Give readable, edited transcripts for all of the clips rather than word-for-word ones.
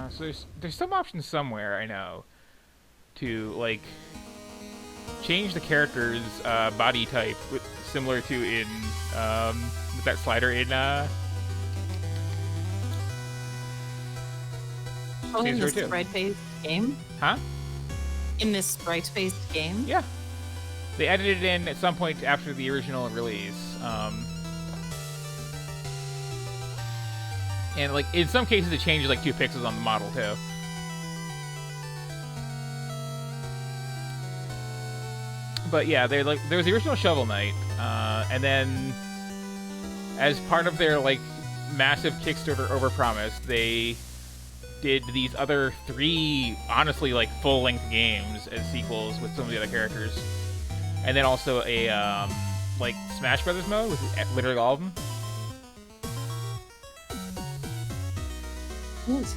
So there's some options somewhere, I know, to, like, change the character's body type similar to in with that slider in Oh, in Saints Row this 2. sprite-based game? Huh? In this sprite-based game? Yeah. They edited it in at some point after the original release. And, like, in some cases it changes, like, 2 pixels on the model, too. But, yeah, there was the original Shovel Knight, and then as part of their, like, massive Kickstarter overpromise, they did these other 3, honestly, like, full-length games as sequels with some of the other characters. And then also a, like, Smash Brothers mode with literally all of them. Yes.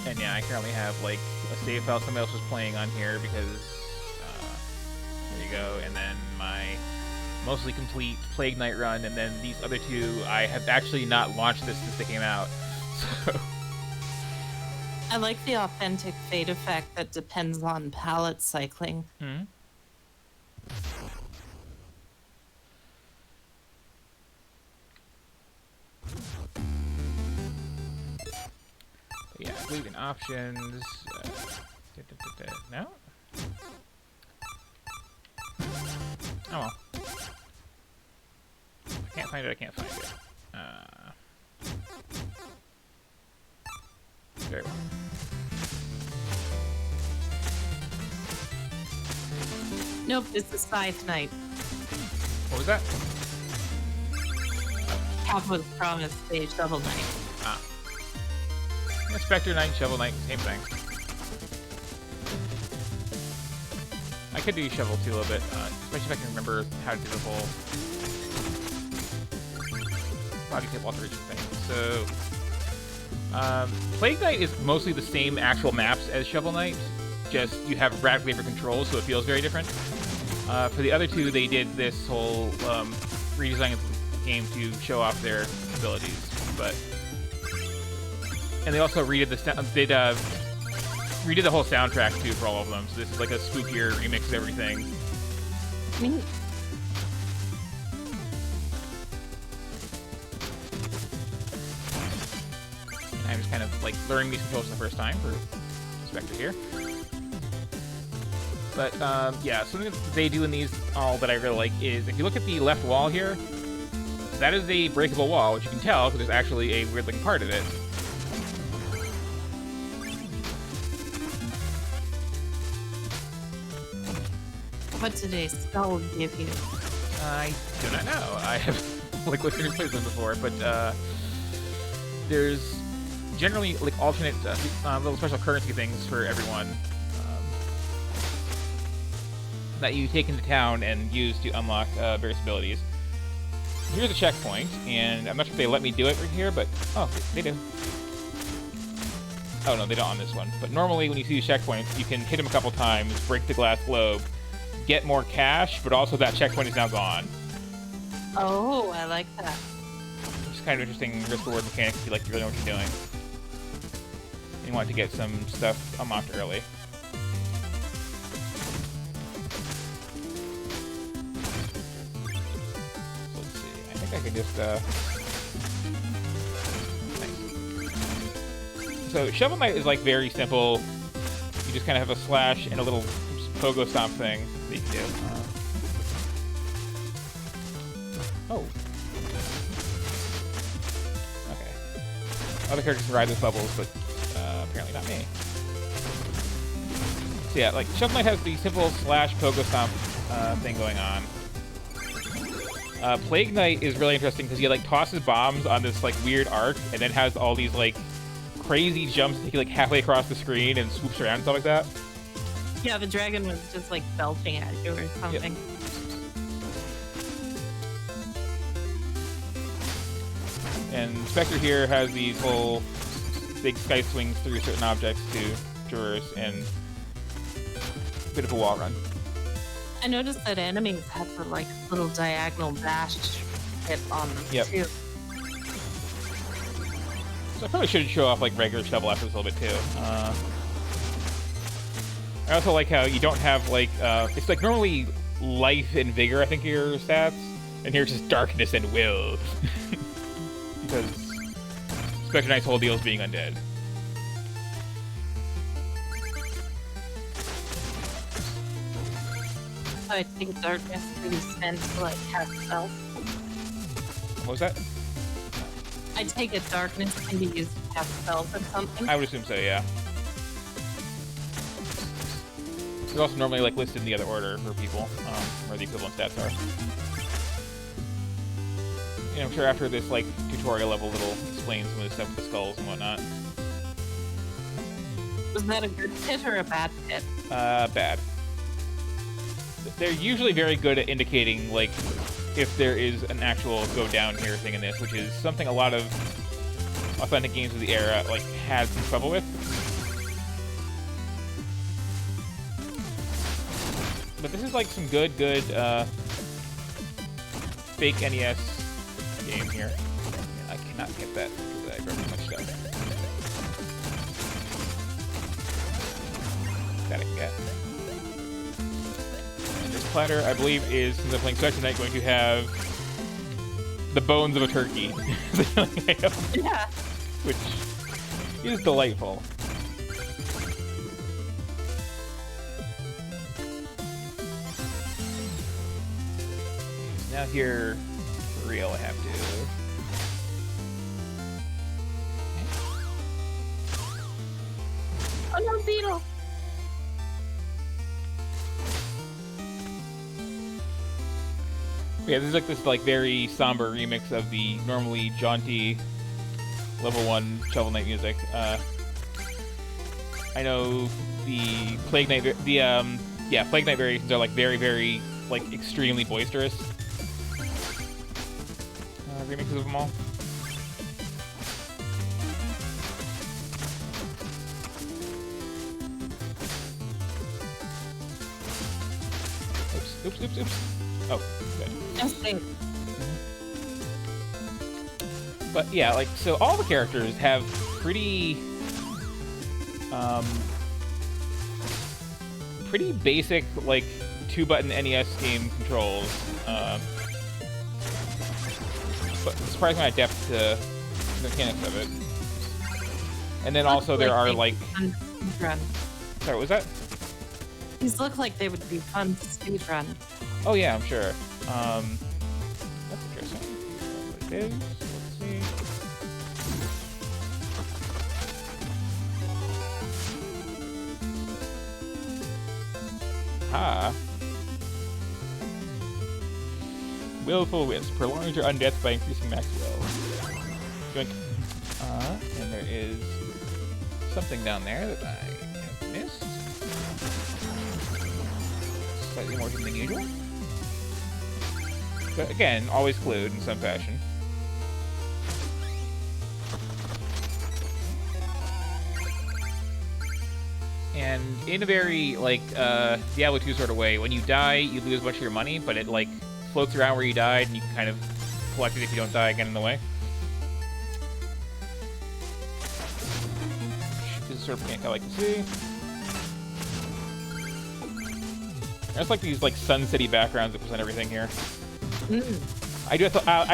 And yeah, I currently have, like, a save file somebody else was playing on here because, there you go. And then my mostly complete Plague Knight run, and then these other 2, I have actually not launched this since they came out. So... I like the authentic fade effect that depends on palette cycling. Hmm? Yeah, I believe in options. No? Oh well. I can't find it, I can't find it. Very well. Nope, it's a Scythe Knight. What was that? Half was promised a Shovel Knight. Ah. Yeah, Specter Knight, Shovel Knight, same thing. I could do Shovel 2 a little bit, especially if I can remember how to do the whole body type alteration thing. So, Plague Knight is mostly the same actual maps as Shovel Knight, just you have radically different controls, so it feels very different. For the other 2, they did this whole redesign of the game to show off their abilities, but... And they also redid redid the whole soundtrack, too, for all of them, so this is like a spookier remix of everything. Neat. I'm just kind of, like, learning these controls for the first time for Spectre here. But, yeah, something that they do in these all that I really like is, if you look at the left wall here, that is a breakable wall, which you can tell, because there's actually a weird-looking part of it. What did a skull give you? I do not know. I have, like, looked at them before, but, there's generally, like, alternate little special currency things for everyone that you take into town and use to unlock various abilities. Here's a checkpoint, and I'm not sure if they let me do it right here, but... Oh, they do. Oh, no, they don't on this one. But normally, when you see these checkpoints, you can hit them a couple times, break the glass globe, get more cash, but also that checkpoint is now gone. Oh, I like that. It's kind of interesting risk-reward mechanics if you like to really know what you're doing. And you want to get some stuff unlocked early. So let's see. I think I can just, Nice. So Shovel Knight is, like, very simple. You just kind of have a slash and a little pogo stomp thing that you can do. Oh. Okay. Other characters can ride those bubbles, but apparently not me. So yeah, like, Shovel Knight has the simple slash pogo stomp thing going on. Plague Knight is really interesting because he, like, tosses bombs on this, like, weird arc, and then has all these, like, crazy jumps that take you, like, halfway across the screen and swoops around and stuff like that. Yeah, the dragon was just, like, belching at you or something. Yep. And Spectre here has these whole big sky swings through certain objects to traverse, and a bit of a wall run. I noticed that enemies have the like little diagonal dash hit on them Yep. too. So I probably should show off like regular shovel after this a little bit too. I also like how you don't have like it's like normally life and vigor, I think, are your stats, and here it's just darkness and will. Because Specter Knight's whole deal is being undead. So I think darkness can be spent to like cast spells. What was that? I take it darkness can be used to cast spells or something. I would assume so, yeah. It's also normally like listed in the other order for people, where the equivalent stats are. And I'm sure after this like tutorial level, it'll explain some of the stuff with the skulls and whatnot. Was that a good pit or a bad pit? Bad. They're usually very good at indicating like if there is an actual go down here thing in this, which is something a lot of authentic games of the era like had some trouble with. But this is like some good fake NES game here. I cannot get that because I grabbed too much stuff. That I can get. And this platter, I believe, is, since I'm playing Specter Knight, going to have the bones of a turkey. Yeah. Which is delightful. Now here, for real, I have to. Oh no, beetle! Yeah, this is like this very somber remix of the normally jaunty level 1 Shovel Knight music. I know the Plague Knight, Plague Knight variations are like very like extremely boisterous. Remixes of them all. Oops. Oh, good. Just think. But yeah, like, so all the characters have pretty basic, like, 2-button NES game controls. But surprisingly adept to the mechanics of it. And then also there are like... Run. Sorry, what was that? These look like they would be fun to speedrun. Oh yeah, I'm sure. That's interesting. What it is. Let's see. Ha. Willful Wisp. Prolongs your undeath by increasing max will. Joink. And there is something down there that I have missed. Slightly more hidden than usual. But again, always clued in some fashion. And in a very, like, Diablo 2 sort of way, when you die, you lose a bunch of your money, but it, like, floats around where you died, and you can kind of collect it if you don't die again in the way. This is sort of mechanic I like to see. There's like these like Sun City backgrounds that present everything here. Mm. I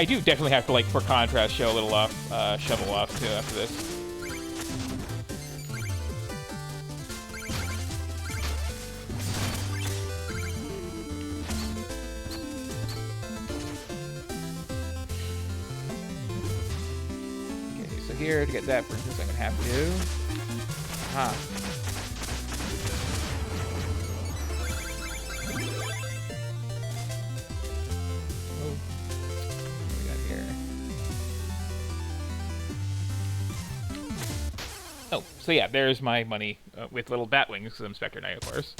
do definitely have to, like, for contrast, show a little off, shovel off too after this. Here to get that, for instance, I'm gonna have to do. Aha. Oh, what do we got here? Oh, so yeah, there's my money with little bat wings, because I'm Specter Knight, of course.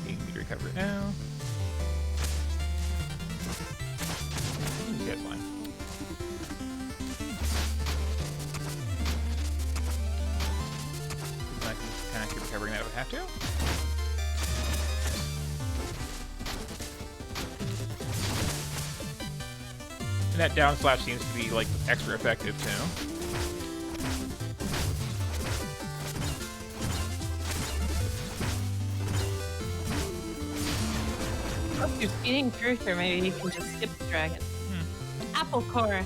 Need me to recover it now. That's fine. I can kind of keep recovering that if I have to. And that down slash seems to be, like, extra effective, too. Oh, you're speeding truth, or maybe you can just skip the dragon. Apple core.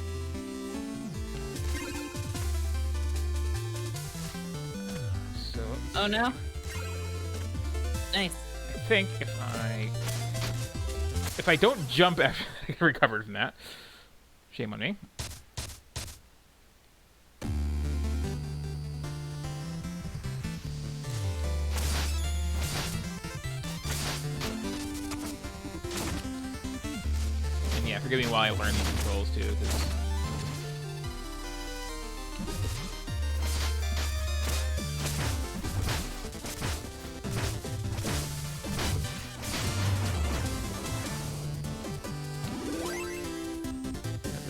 So... Oh, no? Nice. I think if I don't jump after I get recovered from that, shame on me. And yeah, forgive me while I learn these controls too, because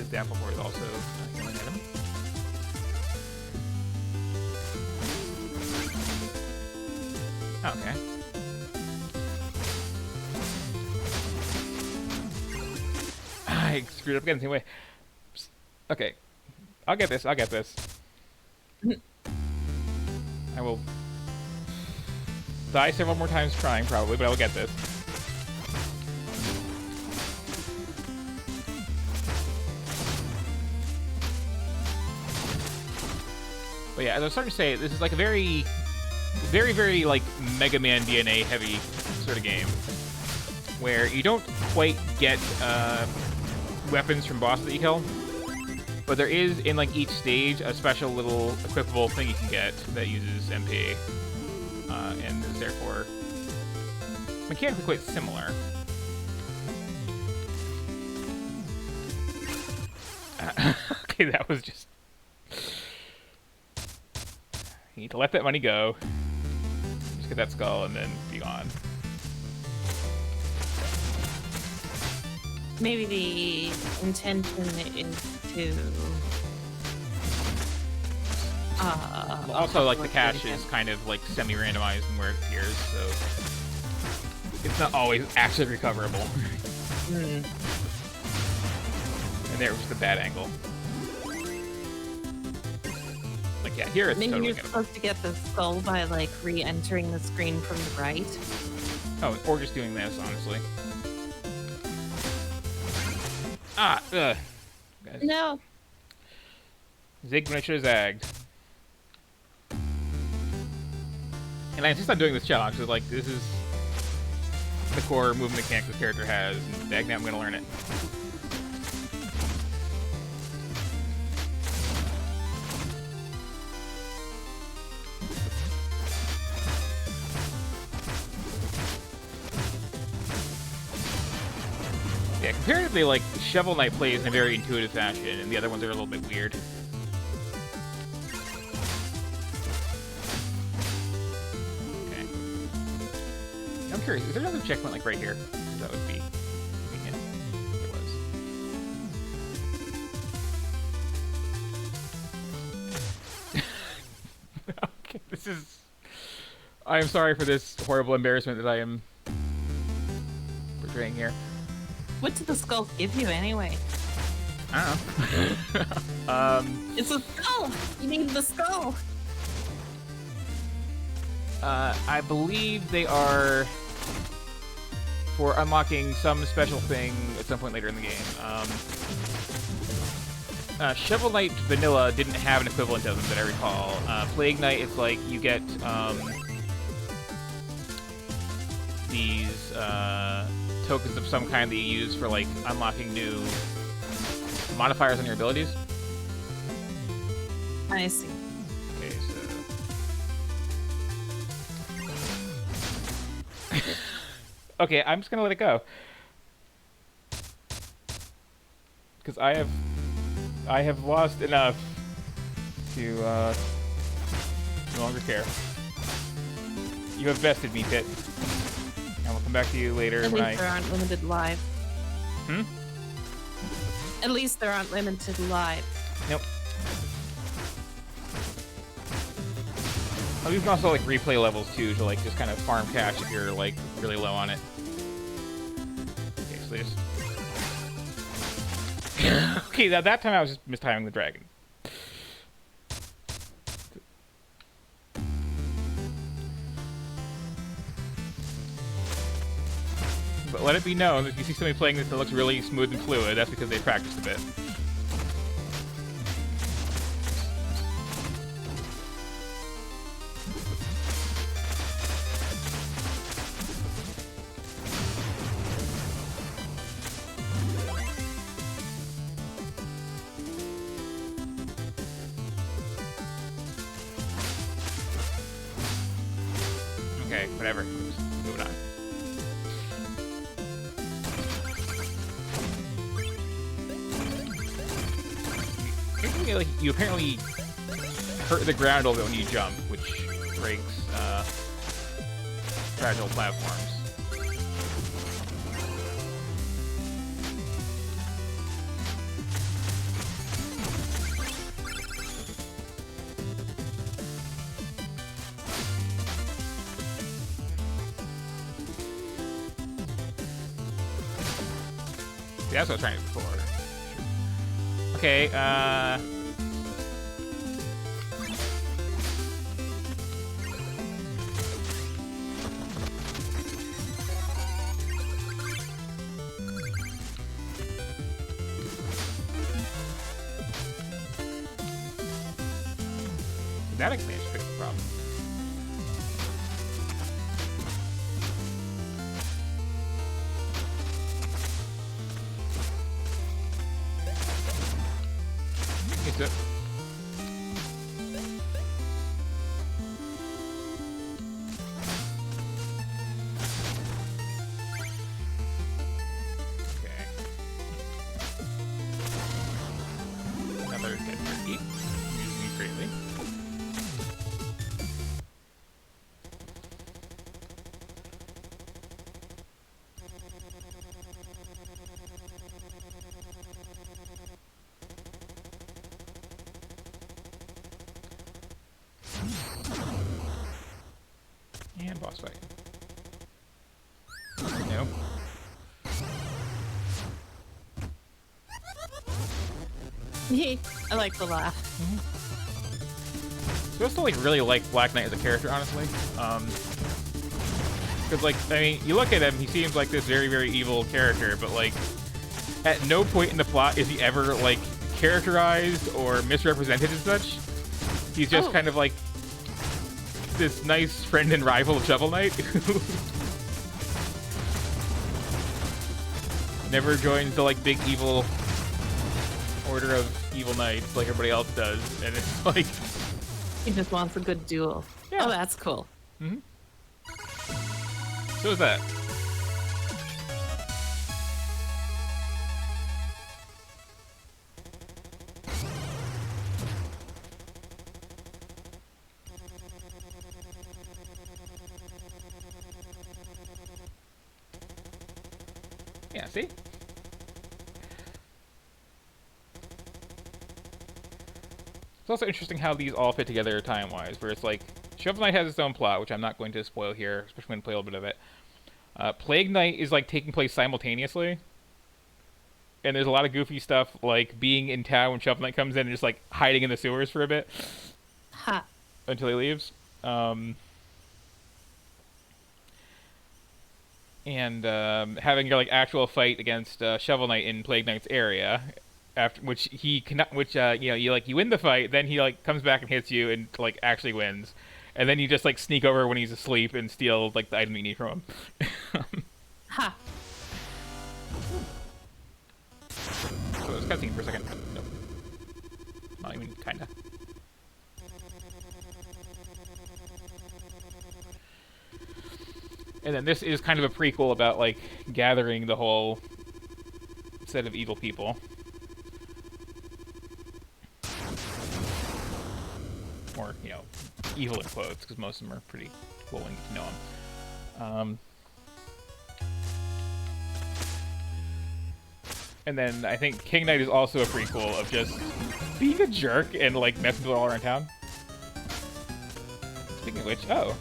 the apple core is also a healing item. Okay. I screwed up again the same way. Okay. I'll get this. I'll get this. I will die several more times trying, probably, but I will get this. But yeah, as I was starting to say, this is like a very, very, like, Mega Man DNA heavy sort of game, where you don't quite get weapons from bosses that you kill, but there is, in like each stage, a special little equipable thing you can get that uses MP, and is therefore mechanically quite similar. Okay, that was just... You need to let that money go. Just get that skull and then be gone. Maybe the intention is to... also, like, the cache is kind of, like, semi-randomized in where it appears, so... It's not always actually recoverable. And there was the bad angle. Like, yeah, here it's Maybe totally you're supposed to get the skull by, like, re-entering the screen from the right. Oh, or just doing this, honestly. Ah, ugh. Guys. No. Zigged when I should have zagged. And I insist on doing this challenge, because, like, this is the core movement mechanic this character has, and dang, now I'm gonna learn it. Yeah, comparatively, like, Shovel Knight plays in a very intuitive fashion, and the other ones are a little bit weird. Okay. I'm curious, is there another checkpoint, like, right here? That would be convenient. There was. Okay, this is... I am sorry for this horrible embarrassment that I am portraying here. What did the skull give you anyway? I don't know. It's a skull! You need the skull! I believe they are for unlocking some special thing at some point later in the game. Shovel Knight Vanilla didn't have an equivalent of them that I recall. Plague Knight, it's like you get these tokens of some kind that you use for, like, unlocking new modifiers on your abilities. I see. Okay, so... Okay, I'm just gonna let it go. Because I have lost enough to, no longer care. You have bested me, Pit. And we'll come back to you later At when least there aren't limited lives. Hmm? At least there aren't limited lives. Nope. Oh, these can also like replay levels too to like just kind of farm cash if you're like really low on it. Okay, so they just. Okay, that time I was just mistiming the dragon. But let it be known, if you see somebody playing this that looks really smooth and fluid, that's because they practiced a bit. Okay, whatever. Just move it on. Like, you apparently hurt the ground a little bit when you jump, which breaks fragile platforms. Yeah, that's what I was trying to do before. Okay, that expansion fixed the problem. It's it. Okay. Another dead turkey. Using me greatly. And boss fight. No. I like the laugh. So I still like really like Black Knight as a character, honestly. Because like, I mean, you look at him, he seems like this very, very evil character, but like, at no point in the plot is he ever like characterized or misrepresented as such. He's just kind of like this nice friend and rival of Shovel Knight who never joins the like big evil order of evil knights like everybody else does, and it's like He just wants a good duel. Yeah. Oh, that's cool. Mm-hmm. So is that. Yeah, see? It's also interesting how these all fit together time-wise, where it's like, Shovel Knight has its own plot, which I'm not going to spoil here, especially when I play a little bit of it. Plague Knight is like taking place simultaneously. And there's a lot of goofy stuff, like being in town when Shovel Knight comes in and just like hiding in the sewers for a bit. Ha. Until he leaves. And having your like actual fight against Shovel Knight in Plague Knight's area, after which he cannot, you know, you win the fight, then he like comes back and hits you and like actually wins, and then you just like sneak over when he's asleep and steal like the item you need from him. Ha. So it was cutscene for a second. Nope. Not even kinda. And then this is kind of a prequel about, like, gathering the whole set of evil people. Or, you know, evil in quotes, because most of them are pretty cool when you get to know them. And then I think King Knight is also a prequel of just being a jerk and, like, messing with all around town. Speaking Speaking of which, oh.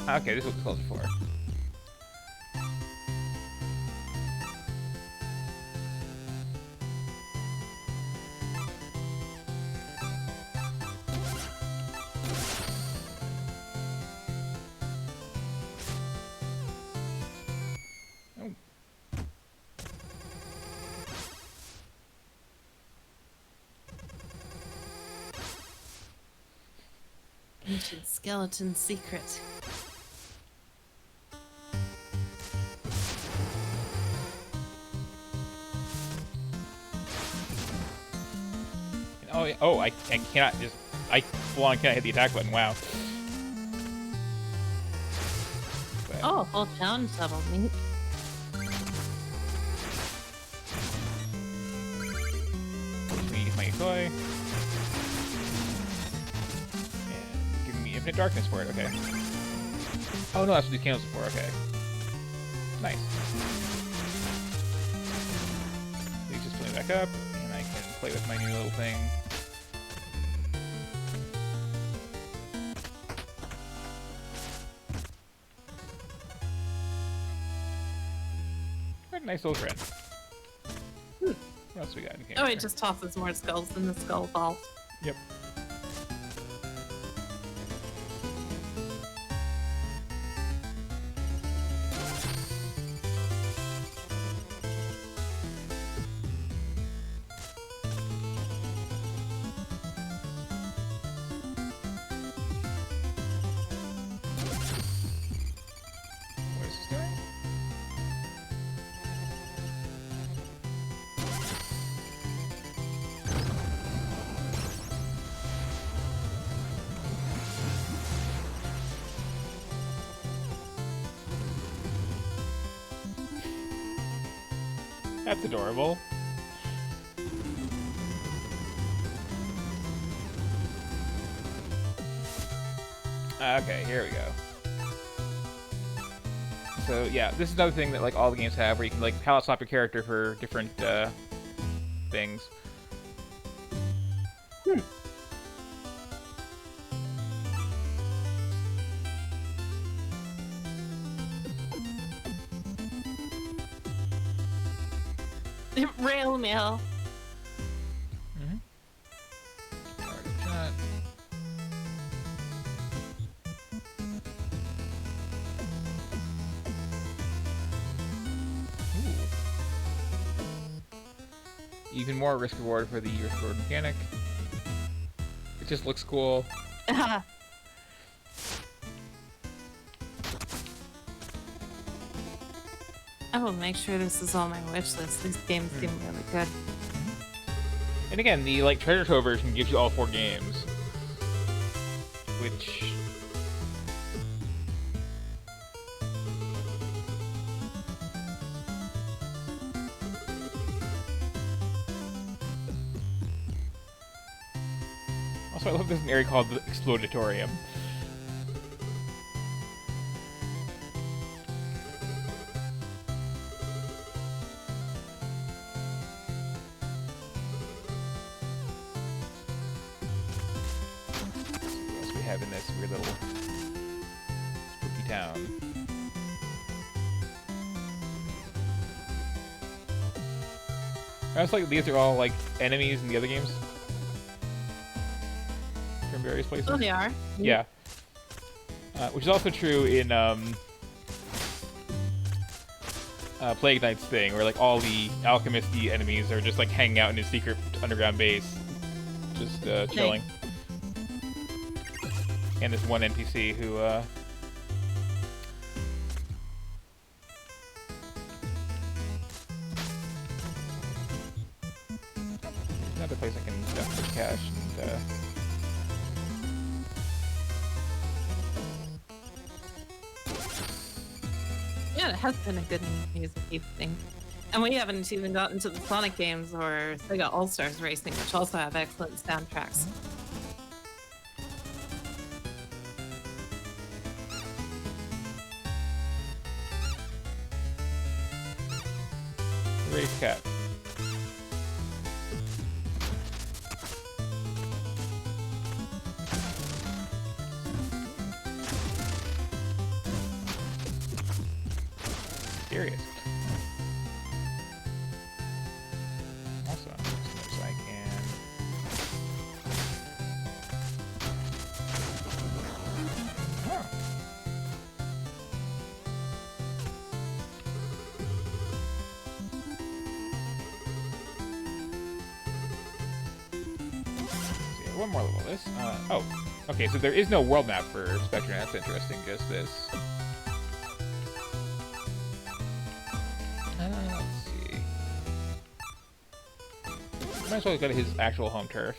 Okay, this was close before. Ancient skeleton secret. Oh, I cannot just... I full on cannot hit the attack button, wow. But, Oh, full challenge level, neat. let me use my toy. And giving me infinite darkness for it, okay. Oh no, that's what these candles are for, okay. Nice. Please just play back up, and I can play with my new little thing. Nice little friend. What else we got in here? Oh, it just tosses more skulls than the skull vault. Yep. What is this doing? That's adorable. Okay, here we go. So yeah, this is another thing that like all the games have, where you can like palette swap your character for different things. Rail mail. Already shot. Ooh. Even more risk reward for the restored mechanic. It just looks cool. I will make sure this is on my wish list. These games seem really good. And again, the like treasure trove version gives you all 4 games, which also I love there's an area called the Explodatorium. Have in this weird little spooky town. I was like, these are all like enemies in the other games from various places. Oh, they are? Yeah. Which is also true in Plague Knight's thing, where like all the alchemisty enemies are just like hanging out in a secret underground base, just chilling. And this one NPC who, another place I can definitely cash and, Yeah, it has been a good music thing. And we haven't even gotten to the Sonic games or Sega All-Stars Racing, which also have excellent soundtracks. raised cat. Curious. Also, so I can. Huh. See, one more level of this. Oh, okay. So there is no world map for Spectre. That's interesting. Just this. Let's see. Might as well go to his actual home turf.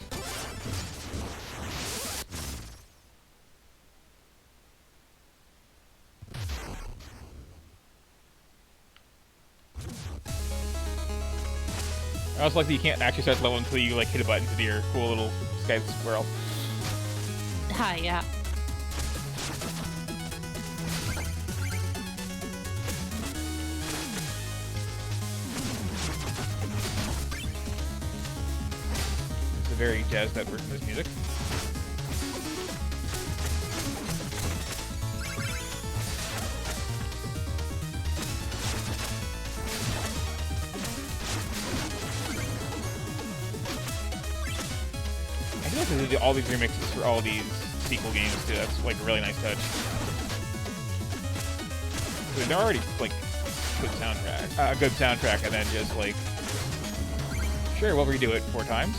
I also like that you can't actually start the level until you like hit a button to do your cool little sky squirrel. Hi, yeah. It's a very jazzed up version of this music. I feel like they did all these remixes for all these sequel games too. That's like a really nice touch. They're already like a good soundtrack, and then just like, sure, we'll redo it 4 times.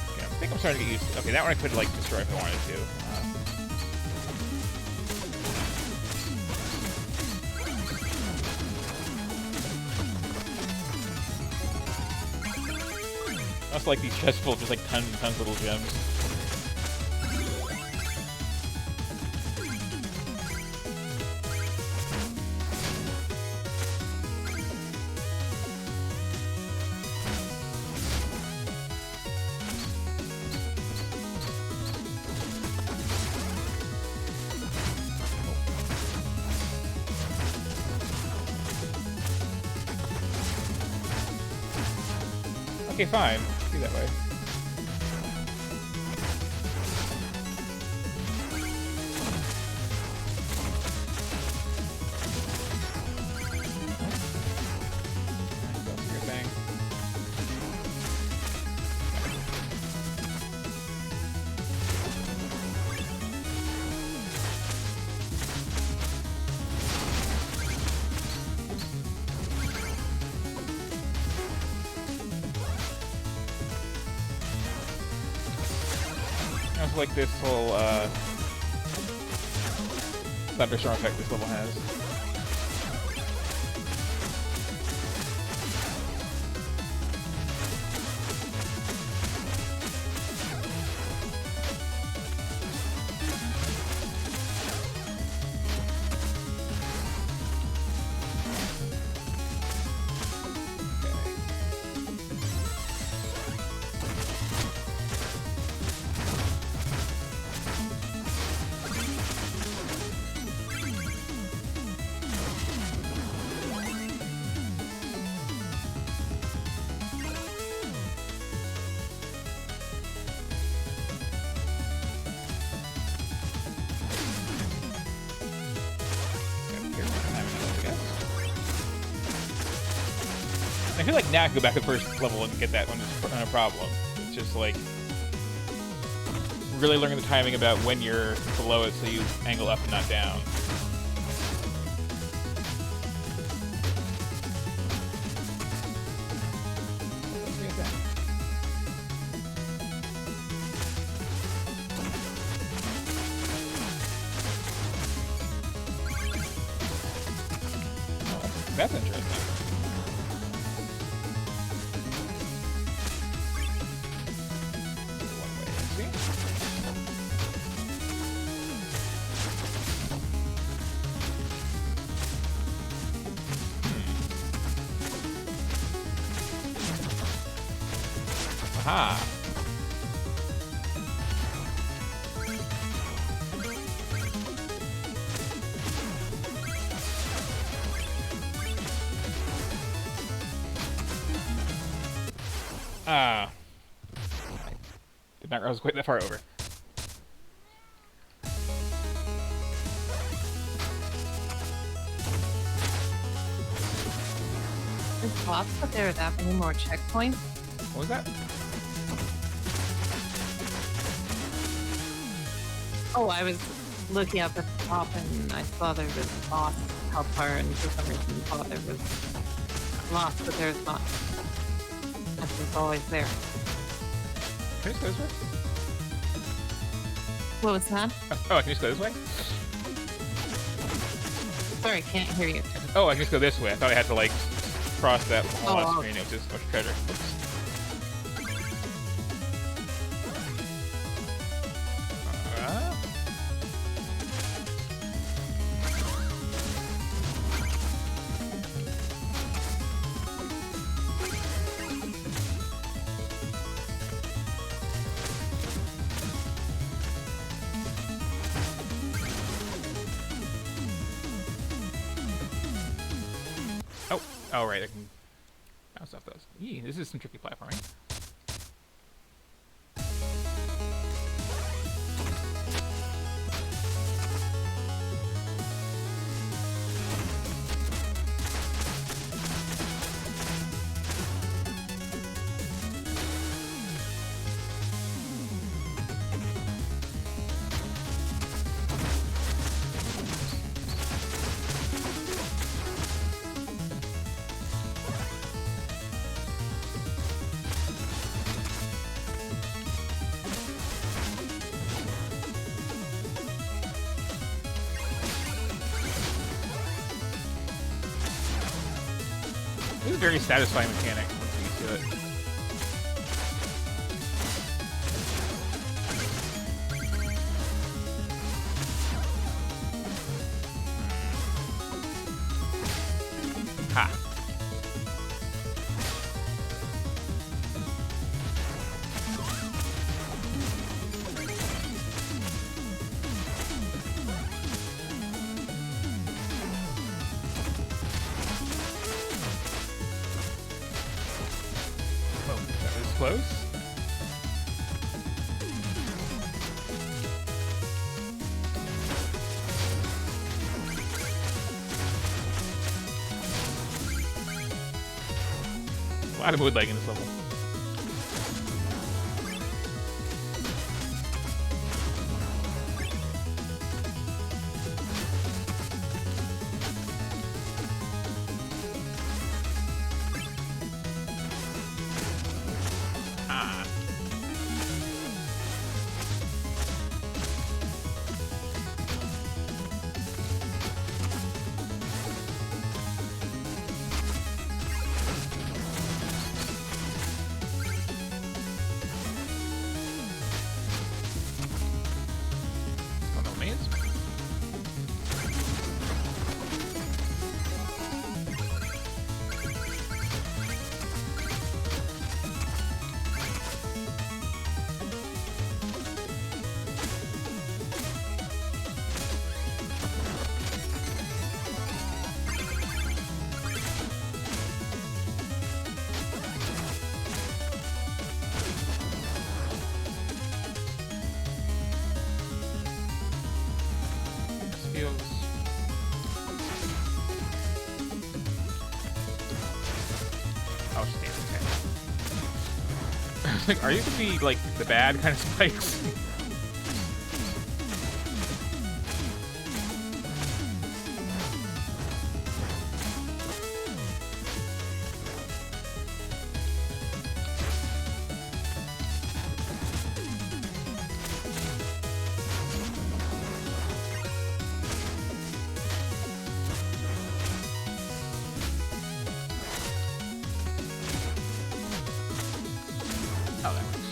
Okay, I think I'm starting to get used to. Okay, that one I could like destroy if I wanted to. I also like these chests full of just like tons and tons of little gems. Okay, fine. Be that way. Go for your thing. I also like this whole thunderstorm effect this level has. I feel like now I can go back to the first level and get that one just no problem. It's just like really learning the timing about when you're below it so you angle up and not down. Oh, that's interesting. Aha. Ah. Did not realize I was quite that far over. It's thought that there are that many more checkpoints. What was that? Oh, I was looking up at the top and I saw there was a boss helper, and for some reason thought there was lost, but there's not. It's always there. Can I just go this way? What was that? Oh, I can just go this way? Sorry, can't hear you. Oh, I can just go this way. I thought I had to, like, cross that whole last screen. It was just so much treasure. Oops. Oh, right, I can bounce off those. Yee, this is some tricky platforming. This is a very satisfying mechanic once you get used to it. Ha! Close. A lot of mood lag in this level. Oh, shit, okay. I was like, are you gonna be, like, the bad kind of spikes? Oh, that works.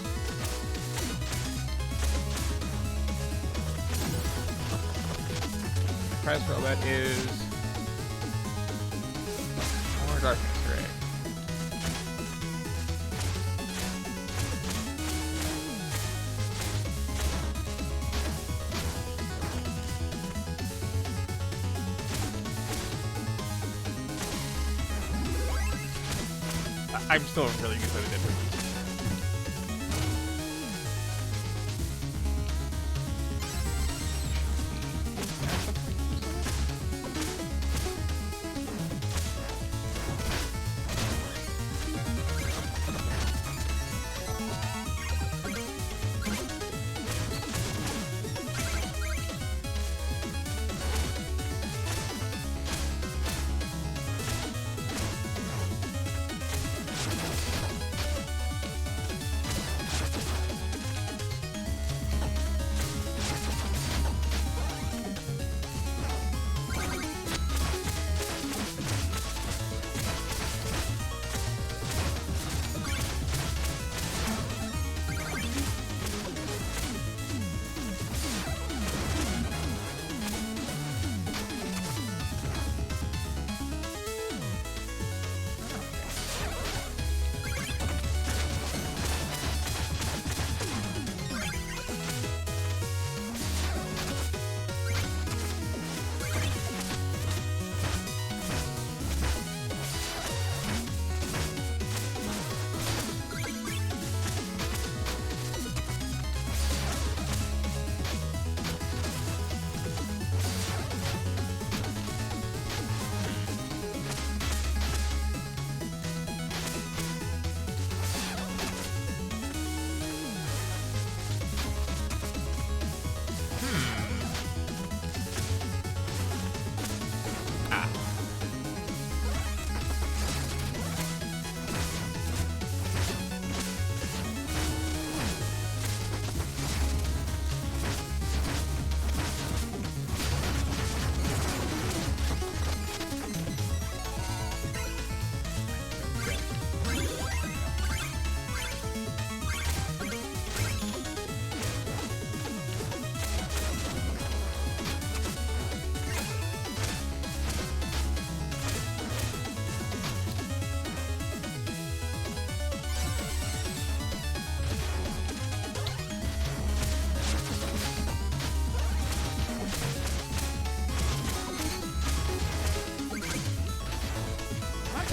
Prize for all that is more darkness ray. I'm still really good at it.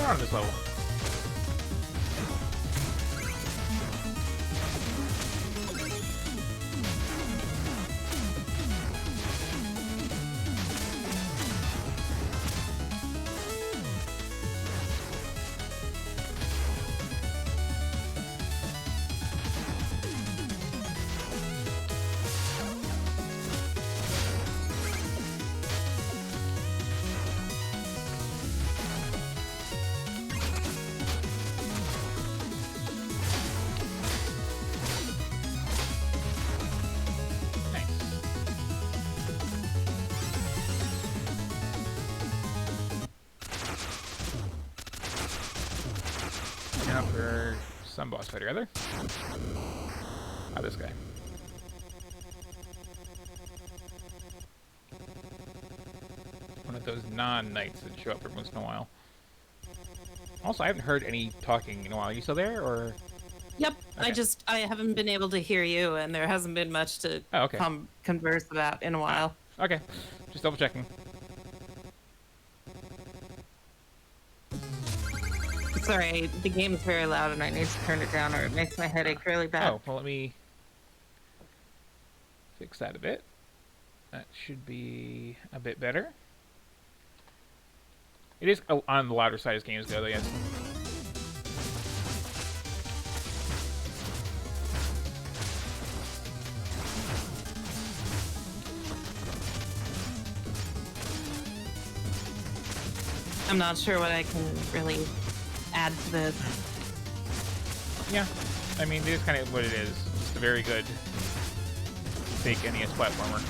on in this level? Now for some boss fight or other. Oh, this guy. One of those non-knights that show up every once in a while. Also, I haven't heard any talking in a while. Are you still there, or? Yep. Okay. I haven't been able to hear you, and there hasn't been much to converse about in a while. Okay. Just double checking. Sorry, the game is very loud, and I need to turn it down, or it makes my headache really bad. Oh, well, let me fix that a bit. That should be a bit better. It is on the louder side as games go, though, yes. I'm not sure what I can really add to this. Yeah, I mean, it is kind of what it is. Just a very good fake NES platformer.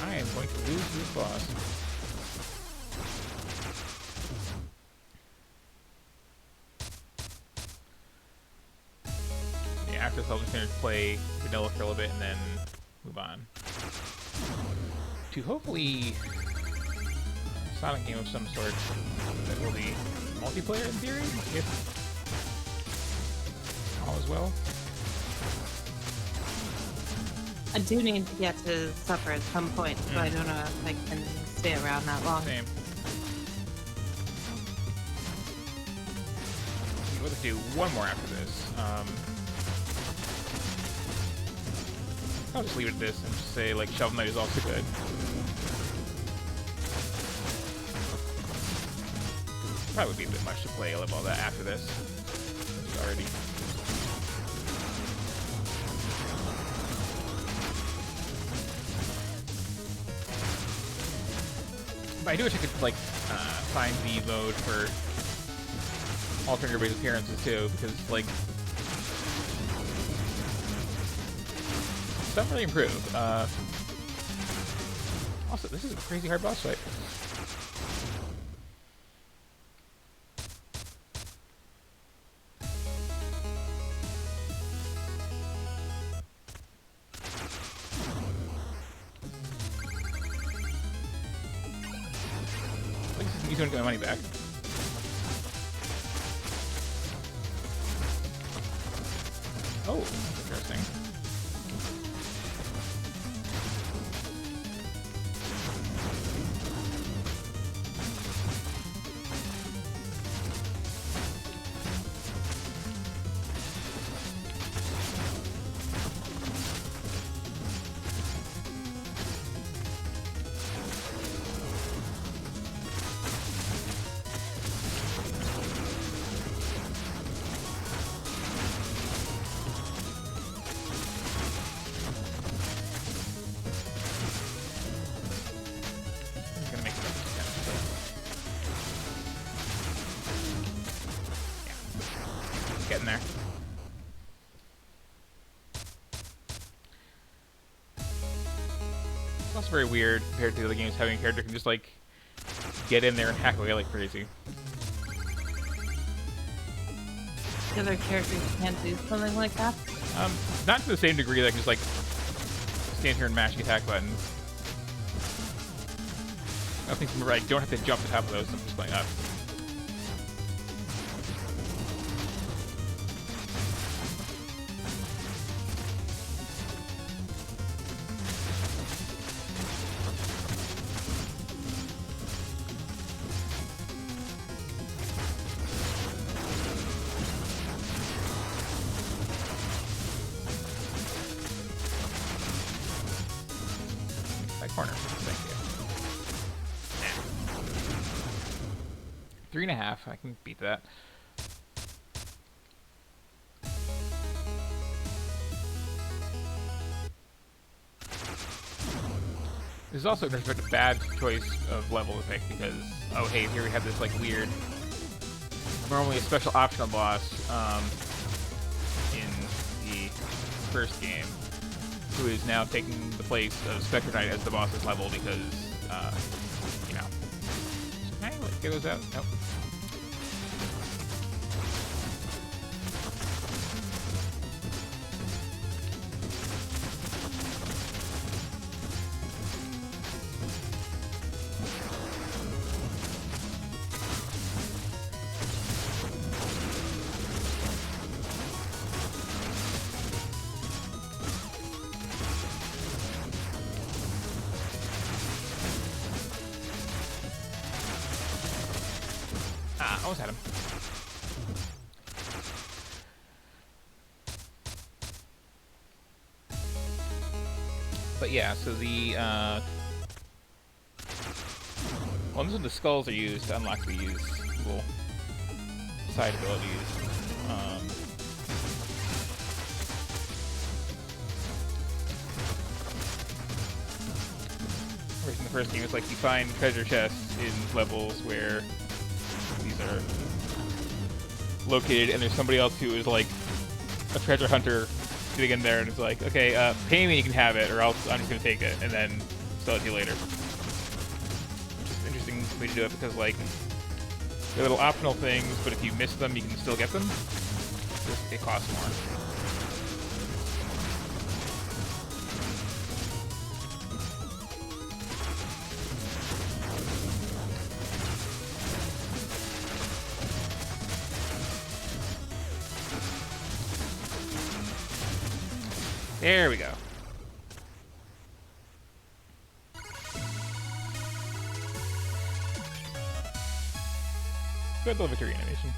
I am going to lose this boss. Yeah, after this, I'm just going to play vanilla for a little bit and then move on to hopefully a Sonic game of some sort that will be multiplayer in theory, if all is well. I do need to get to supper at some point, so I don't know if I can stay around that long. Same. We'll have to do one more after this. I'll just leave it at this and just say, like, Shovel Knight is also good. Probably would be a bit much to play all that after this. Already. But I do wish I could, like, find the mode for alternate everybody's appearances, too, because, like, stuff really improved. Also, this is a crazy hard boss fight. At least he's going to get my money back. Oh, that's interesting. Getting there. It's also very weird compared to the other games having a character who can just like get in there and hack away like crazy. The other characters can't do something like that? Not to the same degree that I can just like stand here and mash the attack button. I think I don't have to jump to top of those, so I'm just going up. corner. Thank you. Nah. 3.5. I can beat that. This is also in respect a bad choice of level to pick because, oh hey, here we have this like weird, normally a special optional boss in the first game, who is now taking the place of Specter Knight as the boss's level because, you know. Can I like, get those out? Nope. Almost had him. But yeah, so the well, this is when the skulls are used to unlock these little side abilities. Whereas in the first game, it's like you find treasure chests in levels where these are located, and there's somebody else who is like a treasure hunter getting in there, and it's like, okay, pay me, you can have it, or else I'm just gonna take it and then sell it to you later. Which is an interesting way to do it because like they're little optional things, but if you miss them, you can still get them. Just it costs more. There we go. Good little victory animation.